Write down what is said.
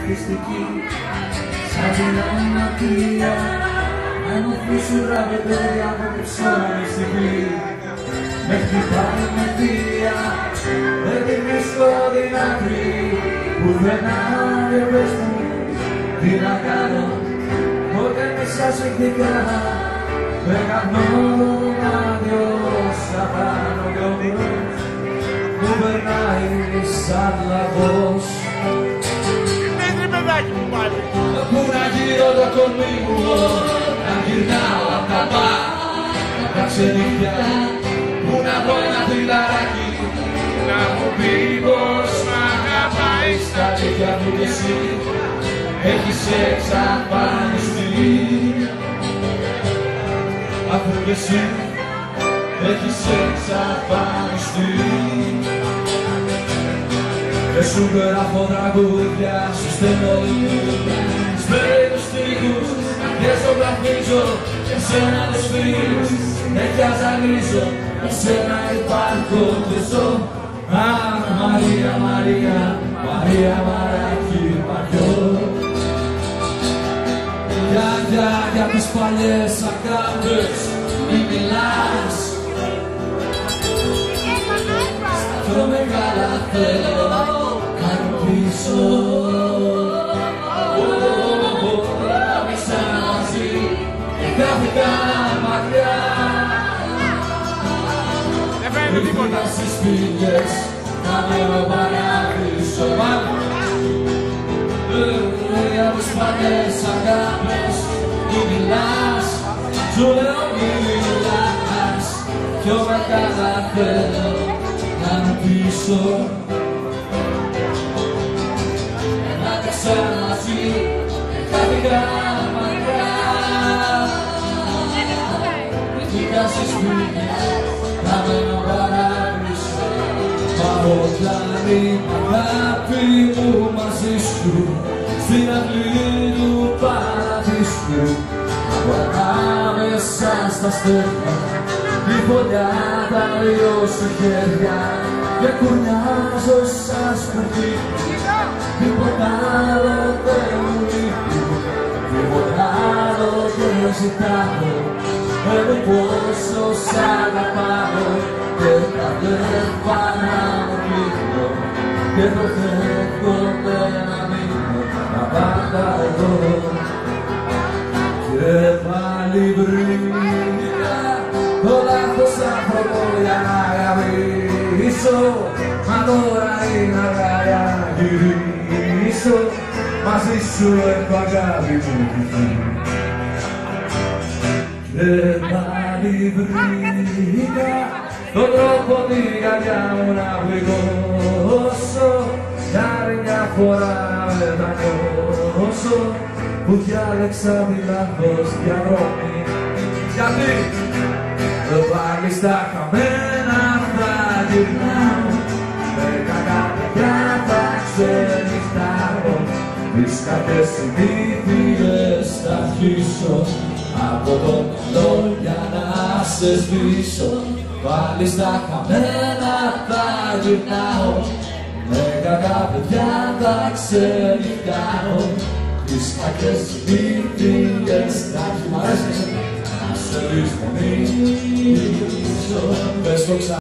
εθιστική σαν την αμαρτία. Αν μου φύσου ράβεται από την ψώνη στιγμή με χτυπάει με βία, δεν την βρίσκω δυνατή πουθενά και πες μου τι να κάνω πότε μέσα σε χτυπιά με καπνό άδειος απάνω κι όμως μου περνάει σαν λαγός. Πέτρε παιδάκι μου πάλι. Πού να γύρω το κορμί μου, να γυρνάω απ' τα μπαρ, τα ξενύχια, πού να βρω ένα φιλαράκι, Να μου πει πως μ' αγαπάει στα αλήθεια μου κι εσύ, έχεις εξαφανιστεί. Αφού κι εσύ έχεις εξαφανιστεί. Και σου γράφω τραγούδια, σου στέλνω σπέρι τους στίχους και ζωγραφίζω για σένα τους φίλους. Τέτοια ζαλίζω, για σένα υπάρχω και ζω. Αχ, Μαρία, Μαρία, Μαρία Μαράκι Μαριό. Για τις παλιές αγάπες μη μιλάς. Σταθώ μεγάλα θέλω, κάνω πίσω. Άμεσα μαζί και χάθηκα μακριά. Δεν φαίνεται τίποτα. Ήρθα στις πηγές, καμένο παράδεισο. Για τις παλιές αγάπες μη μιλάς. Σου λέω μη μιλάς. Πιο μεγάλα θέλω, κάνω πίσω. Άμεσα μαζί και χάθηκα μακριά. Ήρθα στις πηγές, καμένο παράδεισο. Μα όταν είναι αγάπη μου μαζί σου, στην αυλή του παραδείσου, από ανάμεσα στα στέρια η φωλιά τα δυο σου χέρια και κουρνιάζω σαν σπουργείο. Τίποτα άλλο δεν μου λείπει, τίποτα άλλο δεν ζητάω. Εγώ πόσο σ' αγαπάω και τα βλέπω να μου κλείνω και το φεύγω με να μείνω τα πάντα εδώ. Και πάλι βρήκα το λάθος άνθρωπο για να αγαπήσω, μα τώρα είναι αργά για να γυρίσω. Μαζί σου έχω αγάπη μου κρυφή. Και πάλι βρήκα τον τρόπο την καρδιά μου να πληγώσω, κι άλλη μια φορά να μετανιώσω που διάλεξα τη λάθος διαδρομή. Γιατί πάλι στα χαμένα θα γυρνάω, με κακά παιδιά θα ξενυχτάω, τις κακές συνήθειες θα αρχίσω από το μυαλό για να σε σβήσω. Πάλι στα χαμένα θα γυρνάω, με κακά παιδιά θα ξενυχτάω, τις κακές συνήθειες θα αρχίσω να σε δυσμονήσω. Πες το ξανά.